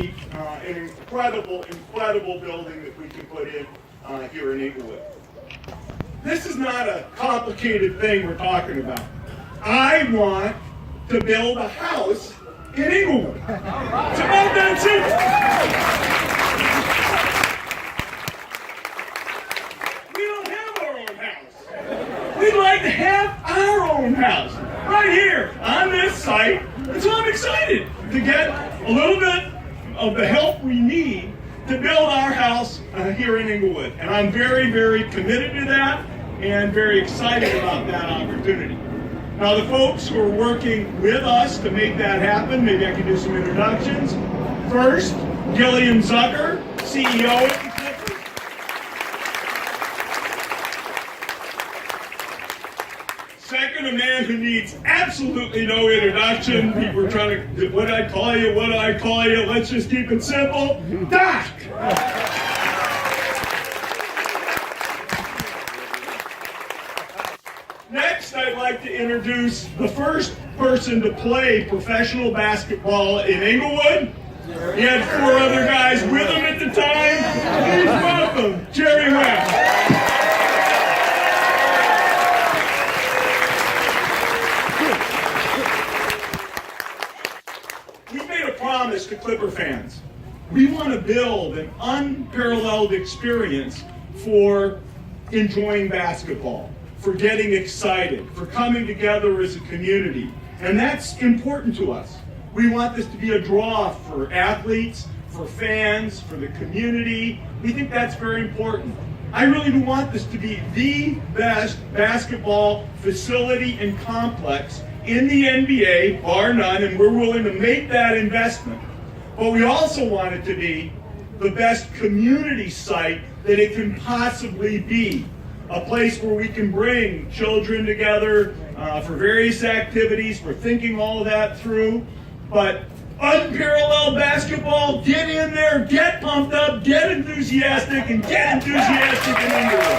an incredible building that we can put in here in Inglewood. This is not a complicated thing we're talking about. I want to build a house in Inglewood. It's about that simple. We don't have our own house. We'd like to have our own house right here on this site. And so I'm excited to get a little bit of the help we need to build our house here in Inglewood. And I'm very, very committed to that and very excited about that opportunity. Now, the folks who are working with us to make that happen, maybe I can do some introductions. First, Gillian Zucker, CEO at the Clippers. Second, a man who needs absolutely no introduction. People are trying to, what do I call you? What do I call you? Let's just keep it simple. Doc! Next, I'd like to introduce the first person to play professional basketball in Inglewood. He had 4 other guys with him at the time. Please welcome Jerry Webb. We made a promise to Clipper fans. We want to build an unparalleled experience for enjoying basketball, for getting excited, for coming together as a community. And that's important to us. We want this to be a draw for athletes, for fans, for the community. We think that's very important. I really do want this to be the best basketball facility and complex in the NBA, bar none, and we're willing to make that investment. But we also want it to be the best community site that it can possibly be. A place where we can bring children together for various activities. We're thinking all of that through. But unparalleled basketball, get in there, get pumped up, get enthusiastic, and get enthusiastic in Inglewood.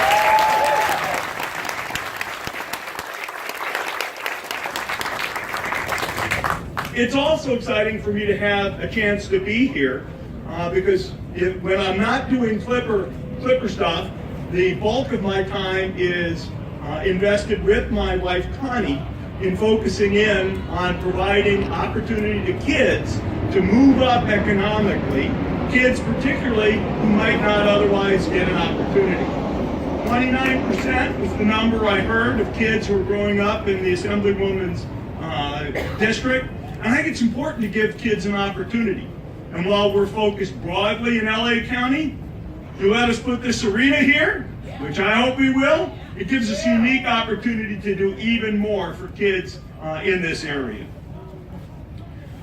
It's also exciting for me to have a chance to be here because when I'm not doing Clipper stuff, the bulk of my time is invested with my wife, Connie, in focusing in on providing opportunity to kids to move up economically, kids particularly who might not otherwise get an opportunity. 29% was the number I heard of kids who are growing up in the Assemblywoman's district. And I think it's important to give kids an opportunity. And while we're focused broadly in LA County, you let us put this arena here, which I hope we will. It gives us a unique opportunity to do even more for kids in this area.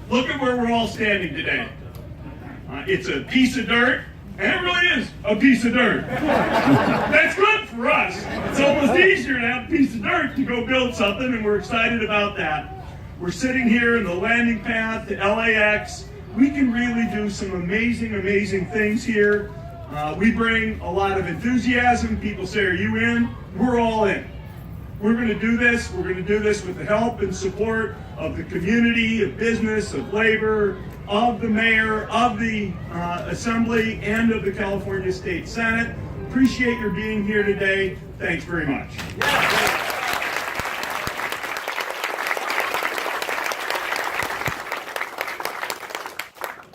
Look at where we're all standing today. It's a piece of dirt, and it really is a piece of dirt. That's good for us. It's almost easier to have a piece of dirt to go build something, and we're excited about that. We're sitting here in the landing path to LAX. We can really do some amazing things here. We bring a lot of enthusiasm. People say, are you in? We're all in. We're going to do this. We're going to do this with the help and support of the community, of business, of labor, of the mayor, of the Assembly, and of the California State Senate. Appreciate your being here today. Thanks very much.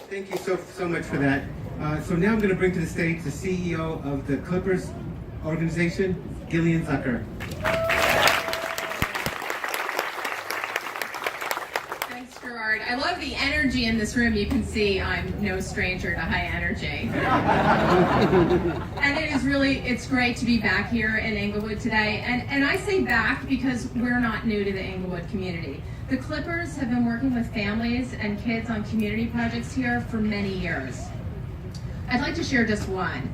Thank you so much for that. So now I'm going to bring to the stage the CEO of the Clippers organization, Gillian Zucker. Thanks, Gerard. I love the energy in this room. You can see I'm no stranger to high energy. And it's great to be back here in Inglewood today. And I say back because we're not new to the Inglewood community. The Clippers have been working with families and kids on community projects here for many years. I'd like to share just one.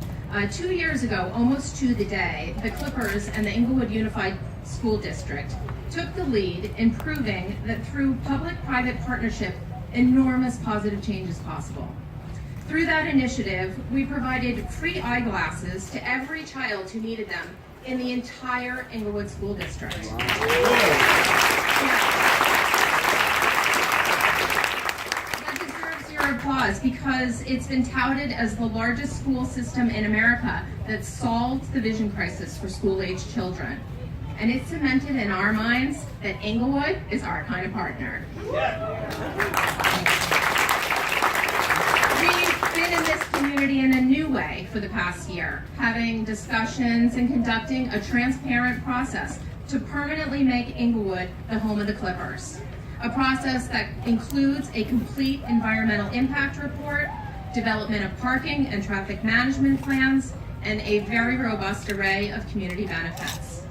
2 years ago, almost to the day, the Clippers and the Inglewood Unified School District took the lead in proving that through public-private partnership, enormous positive change is possible. Through that initiative, we provided free eyeglasses to every child who needed them in the entire Inglewood School District. That deserves your applause. was because it's been touted as the largest school system in America that solved the vision crisis for school-aged children. And it's cemented in our minds that Inglewood is our kind of partner. We've been in this community in a new way for the past year, having discussions and conducting a transparent process to permanently make Inglewood the home of the Clippers. A process that includes a complete environmental impact report, development of parking and traffic management plans, and a very robust array of community benefits.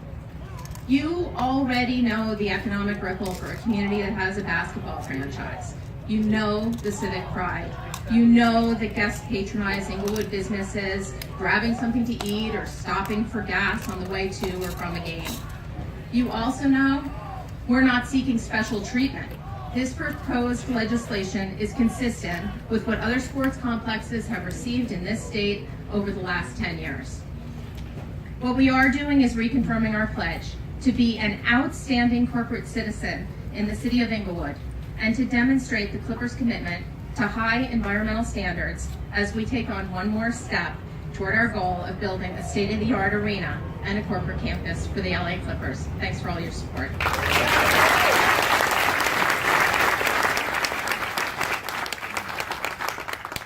You already know the economic ripple for a community that has a basketball franchise. You know the civic pride. You know that guests patronize Inglewood businesses, grabbing something to eat or stopping for gas on the way to or from a game. You also know we're not seeking special treatment. This proposed legislation is consistent with what other sports complexes have received in this state over the last 10 years. What we are doing is reconfirming our pledge to be an outstanding corporate citizen in the city of Inglewood and to demonstrate the Clippers' commitment to high environmental standards as we take on one more step toward our goal of building a state-of-the-art arena and a corporate campus for the LA Clippers. Thanks for all your support.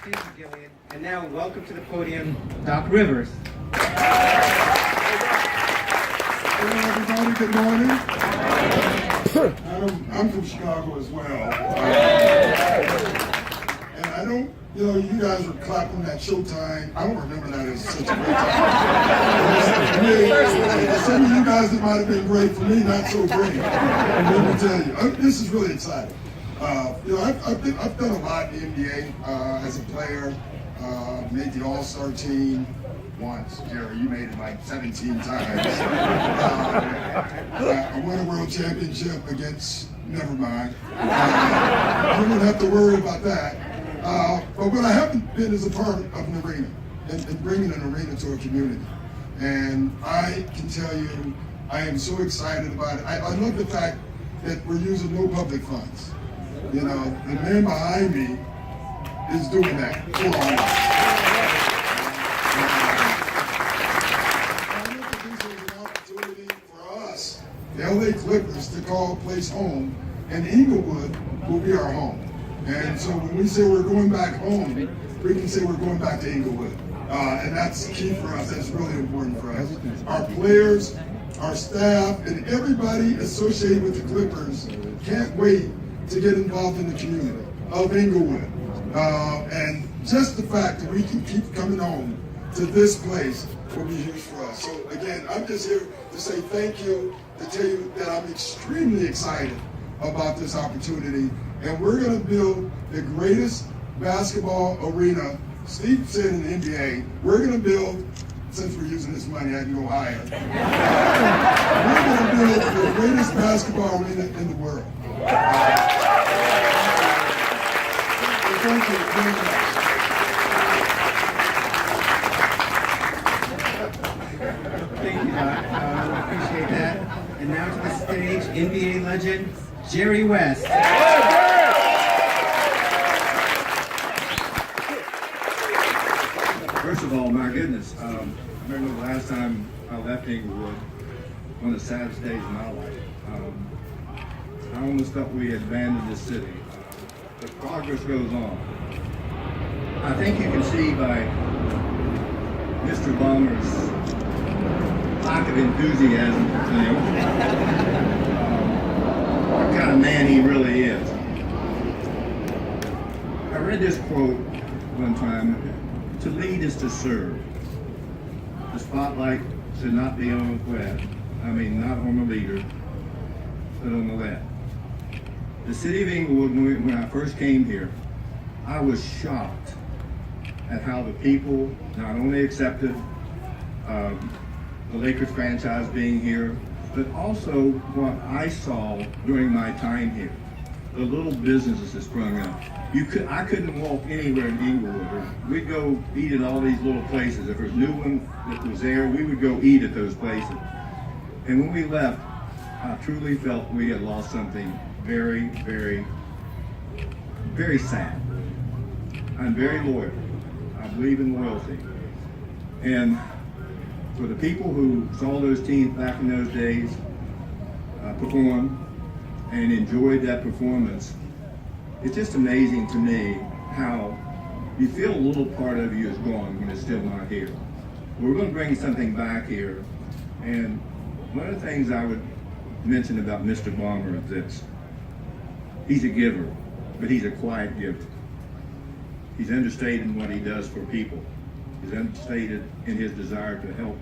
Thank you, Gillian. And now, welcome to the podium, Doc Rivers. Hello, everybody. Good morning. I'm from Chicago as well. And I don't, you guys were clapping that Showtime. I don't remember that as such a great time. Some of you guys, it might have been great. For me, not so great. Let me tell you, this is really exciting. I've done a lot in the NBA as a player. Made the All-Star team once. Jerry, you made it like 17 times. I won a world championship against, never mind. I don't have to worry about that. But what I haven't been is a part of an arena and bringing an arena to a community. And I can tell you, I am so excited about it. I love the fact that we're using no public funds. The man behind me is doing that for all of us. The LA Clippers to call a place home, and Inglewood will be our home. And so when we say we're going back home, we can say we're going back to Inglewood. And that's key for us. That's really important for us. Our players, our staff, and everybody associated with the Clippers can't wait to get involved in the community of Inglewood. And just the fact that we can keep coming home to this place will be huge for us. So again, I'm just here to say thank you, to tell you that I'm extremely excited about this opportunity. And we're going to build the greatest basketball arena. Steve said in the NBA, we're going to build, since we're using this money, I can go higher. We're going to build the greatest basketball arena in the world. Thank you very much. Thank you, Doc. I appreciate that. And now to the stage, NBA legend, Jerry West. First of all, my goodness, I remember the last time I left Inglewood, one of the saddest days of my life. I almost felt we had abandoned this city. But progress goes on. I think you can see by Mr. Balmer's lack of enthusiasm for things, what kind of man he really is. I read this quote one time: to lead is to serve. The spotlight should not be on the left. Not on the leader, but on the left. The city of Inglewood, when I first came here, I was shocked at how the people not only accepted the Lakers franchise being here, but also what I saw during my time here. The little businesses that sprung up. I couldn't walk anywhere in Inglewood. We'd go eat at all these little places. If there's a new one that was there, we would go eat at those places. And when we left, I truly felt we had lost something very, very, very sad. I'm very loyal. I believe in loyalty. And for the people who saw those teams back in those days perform and enjoyed that performance, it's just amazing to me how you feel a little part of you is gone when it's still not here. We're going to bring something back here, and one of the things I would mention about Mr. Balmer is this. He's a giver, but he's a quiet giver. He's understated in what he does for people. He's understated in his desire to help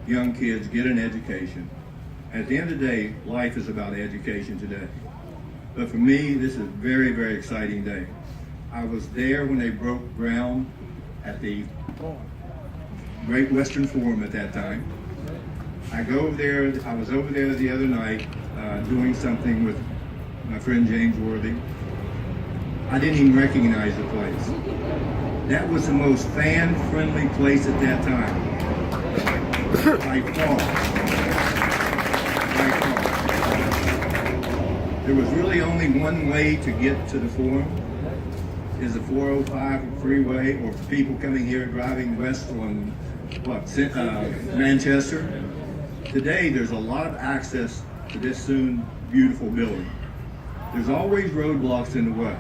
young kids get an education. At the end of the day, life is about education today. But for me, this is a very, very exciting day. I was there when they broke ground at the Great Western Forum at that time. I was over there the other night doing something with my friend James Worthy. I didn't even recognize the place. That was the most fan-friendly place at that time. By far. There was really only one way to get to the forum, is the 405 freeway, or for people coming here driving west on Manchester. Today, there's a lot of access to this soon beautiful building. There's always roadblocks in the way.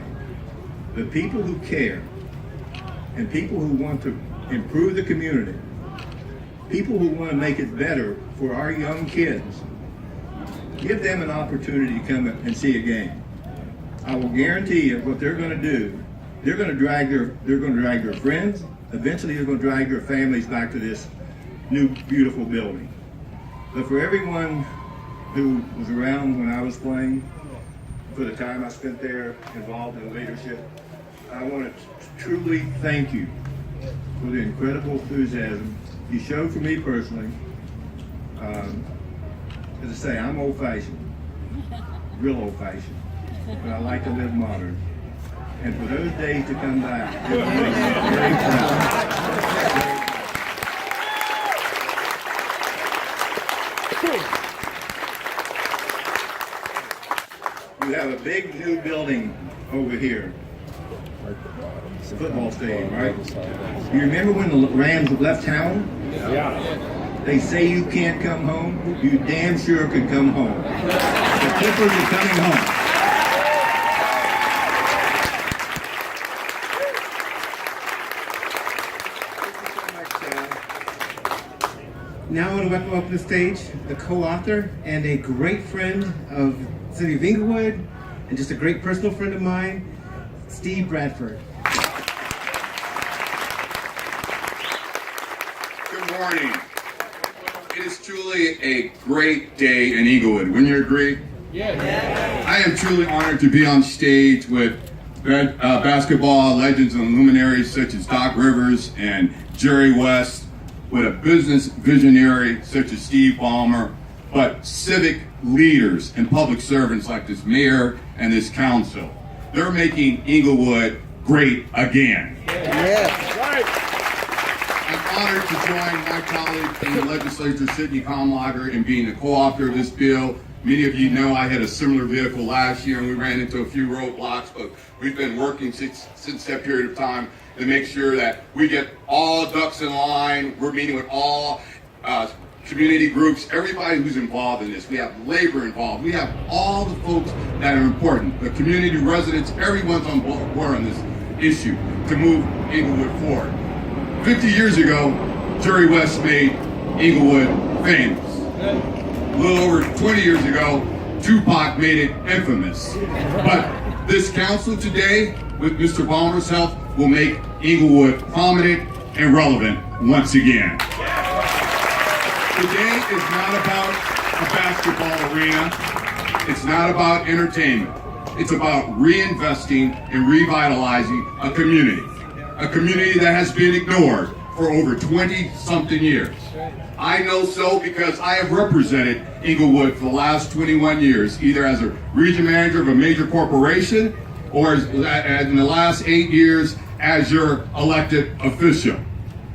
But people who care, and people who want to improve the community, people who want to make it better for our young kids, give them an opportunity to come and see a game. I will guarantee you what they're going to do. They're going to drag their friends. Eventually, they're going to drag their families back to this new, beautiful building. But for everyone who was around when I was playing, for the time I spent there involved in leadership, I want to truly thank you for the incredible enthusiasm you showed for me personally. As I say, I'm old-fashioned, real old-fashioned, but I like to live modern. And for those days to come back, it makes me very proud. You have a big new building over here. It's a football stadium, right? You remember when the Rams left town? Yeah. They say you can't come home. You damn sure can come home. The Clippers are coming home. Now I want to welcome up to the stage the co-author and a great friend of the city of Inglewood, and just a great personal friend of mine, Steve Bradford. Good morning. It is truly a great day in Inglewood. Wouldn't you agree? Yes. I am truly honored to be on stage with basketball legends and luminaries such as Doc Rivers and Jerry West, with a business visionary such as Steve Ballmer, but civic leaders and public servants like this mayor and this council. They're making Inglewood great again. Yes. I'm honored to join my colleague in the legislature, Sidney Comlager, in being the co-author of this bill. Many of you know I had a similar vehicle last year and we ran into a few roadblocks, but we've been working since that period of time to make sure that we get all ducks in line. We're meeting with all community groups, everybody who's involved in this. We have labor involved. We have all the folks that are important. The community residents, everyone's on board on this issue to move Inglewood forward. 50 years ago, Jerry West made Inglewood famous. A little over 20 years ago, Tupac made it infamous. But this council today, with Mr. Ballmer's help, will make Inglewood prominent and relevant once again. Today is not about a basketball arena. It's not about entertainment. It's about reinvesting and revitalizing a community that has been ignored for over 20-something years. I know so because I have represented Inglewood for the last 21 years, either as a region manager of a major corporation or in the last 8 years as your elected official.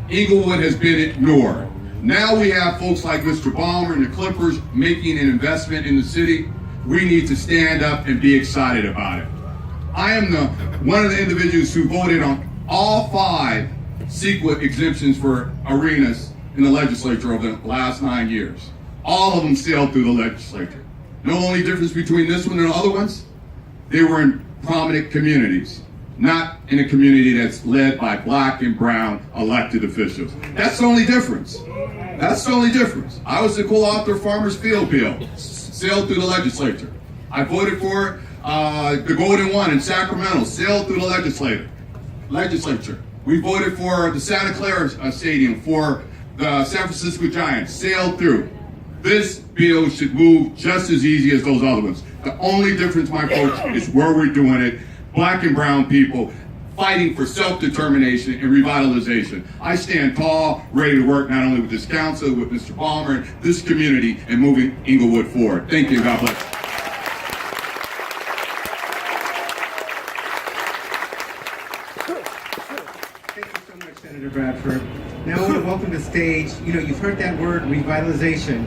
Inglewood has been ignored. Now we have folks like Mr. Ballmer and the Clippers making an investment in the city. We need to stand up and be excited about it. I am one of the individuals who voted on all 5 CEQA exemptions for arenas in the legislature over the last 9 years. All of them sailed through the legislature. No only difference between this one and the other ones, they were in prominent communities, not in a community that's led by black and brown elected officials. That's the only difference. That's the only difference. I was the co-author of Farmers Field Bill, sailed through the legislature. I voted for the Golden One in Sacramento, sailed through the legislature. We voted for the Santa Clara Stadium for the San Francisco Giants, sailed through. This bill should move just as easy as those other ones. The only difference, my folks, is where we're doing it. Black and brown people fighting for self-determination and revitalization. I stand tall, ready to work not only with this council, with Mr. Balmer, this community, and moving Inglewood forward. Thank you, God bless. Thank you so much, Senator Bradford. Now I want to welcome to the stage, you've heard that word, revitalization,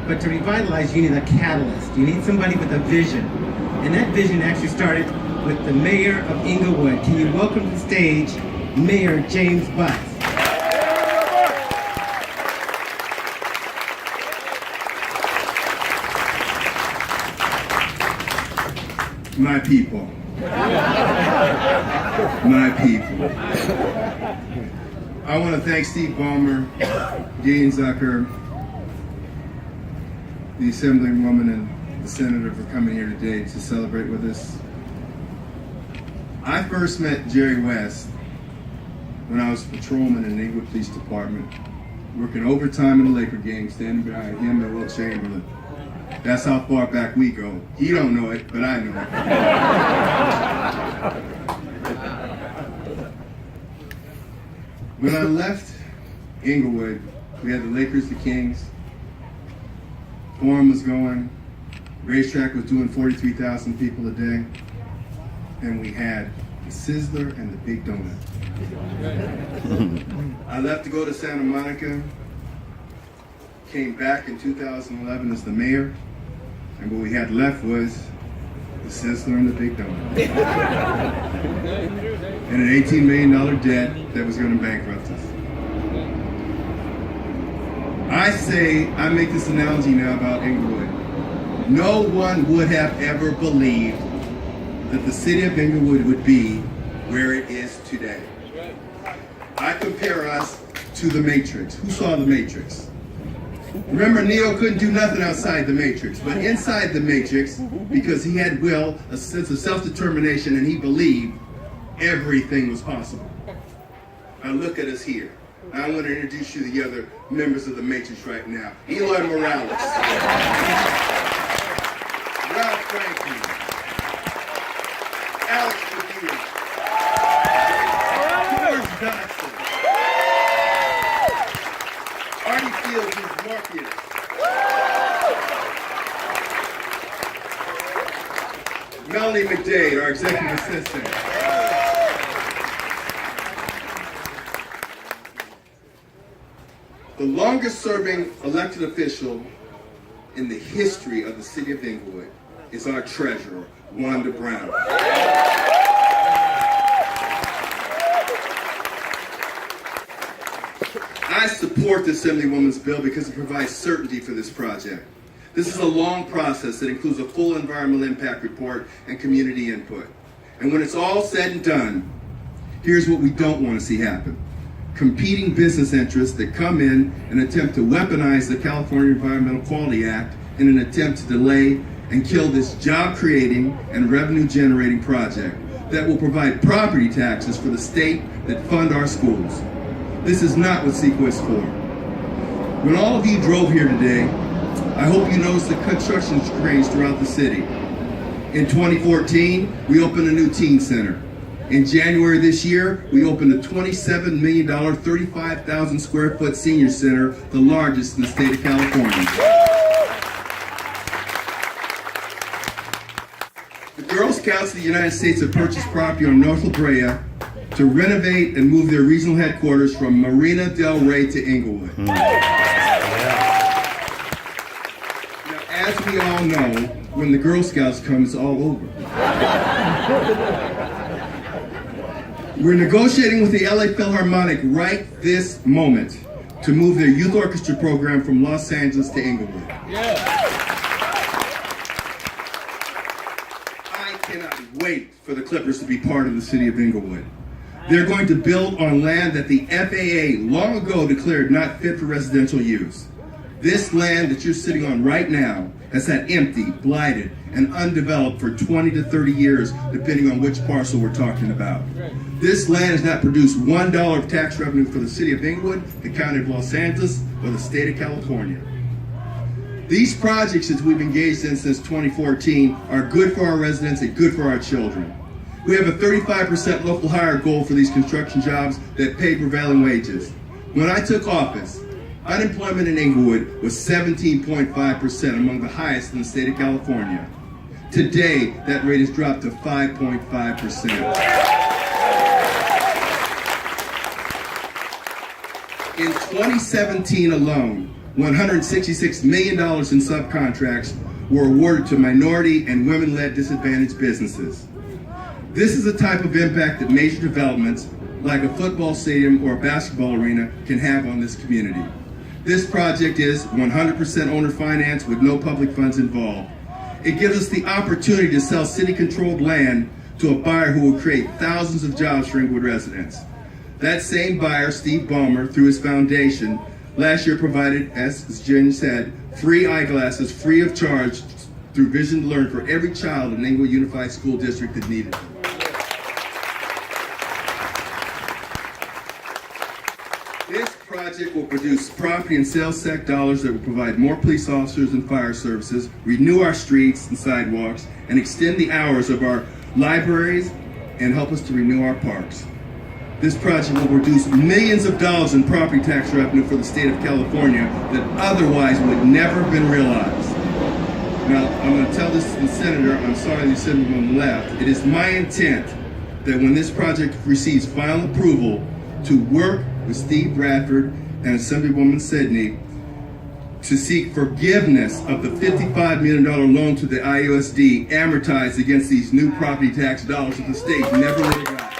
but to revitalize, you need a catalyst. You need somebody with a vision. And that vision actually started with the mayor of Inglewood. Can you welcome to the stage, Mayor James Butts. My people. My people. I want to thank Steve Ballmer, Dean Zucker, the Assemblywoman and the Senator for coming here today to celebrate with us. I first met Jerry West when I was a patrolman in the Inglewood Police Department, working overtime in the Laker game, standing behind him and Will Chamberlain. That's how far back we go. He don't know it, but I know it. When I left Inglewood, we had the Lakers, the Kings. Forum was going. Racetrack was doing 43,000 people a day. And we had the Sizzler and the Big Donut. I left to go to Santa Monica. Came back in 2011 as the mayor. And what we had left was the Sizzler and the Big Donut. And an $18 million debt that was going to bankrupt us. I make this analogy now about Inglewood. No one would have ever believed that the city of Inglewood would be where it is today. I compare us to the Matrix. Who saw the Matrix? Remember, Neo couldn't do nothing outside the Matrix, but inside the Matrix, because he had will, a sense of self-determination, and he believed everything was possible. Now look at us here. I want to introduce you to the other members of the Matrix right now. Eloy Morales, Ralph Franklin, Alex Padilla, George Dodson, Artie Fields is Morpheus, Melanie McDade, our executive assistant. The longest serving elected official in the history of the city of Inglewood is our treasurer, Wanda Brown. I support the Assemblywoman's bill because it provides certainty for this project. This is a long process that includes a full environmental impact report and community input. And when it's all said and done, here's what we don't want to see happen. Competing business interests that come in and attempt to weaponize the California Environmental Quality Act in an attempt to delay and kill this job-creating and revenue-generating project that will provide property taxes for the state that fund our schools. This is not what CEQA is for. When all of you drove here today, I hope you noticed the construction cranes throughout the city. In 2014, we opened a new teen center. In January this year, we opened a $27 million, 35,000 square foot senior center, the largest in the state of California. The Girl Scouts of the United States have purchased property on North La Brea to renovate and move their regional headquarters from Marina Del Rey to Inglewood. Now, as we all know, when the Girl Scouts come, it's all over. We're negotiating with the LA Philharmonic right this moment to move their youth orchestra program from Los Angeles to Inglewood. I cannot wait for the Clippers to be part of the city of Inglewood. They're going to build on land that the FAA long ago declared not fit for residential use. This land that you're sitting on right now has sat empty, blighted, and undeveloped for 20 to 30 years, depending on which parcel we're talking about. This land has not produced $1 of tax revenue for the city of Inglewood, the county of Los Angeles, or the state of California. These projects that we've engaged in since 2014 are good for our residents and good for our children. We have a 35% local hire goal for these construction jobs that pay prevailing wages. When I took office, unemployment in Inglewood was 17.5%, among the highest in the state of California. Today, that rate has dropped to 5.5%. In 2017 alone, $166 million in subcontracts were awarded to minority and women-led disadvantaged businesses. This is the type of impact that major developments, like a football stadium or a basketball arena, can have on this community. This project is 100% owner financed with no public funds involved. It gives us the opportunity to sell city-controlled land to a buyer who will create thousands of jobs for Inglewood residents. That same buyer, Steve Ballmer, through his foundation, last year provided, as Jen said, free eyeglasses free of charge through Vision to Learn for every child in Inglewood Unified School District that needed them. This project will produce property and sales tax dollars that will provide more police officers and fire services, renew our streets and sidewalks, and extend the hours of our libraries and help us to renew our parks. This project will produce millions of dollars in property tax revenue for the state of California that otherwise would never have been realized. Now, I'm going to tell this to the senator. I'm sorry the senator on the left. It is my intent that when this project receives final approval, to work with Steve Bradford and Assemblywoman Sidney to seek forgiveness of the $55 million loan to the IUSD amortized against these new property tax dollars that the state never would have got.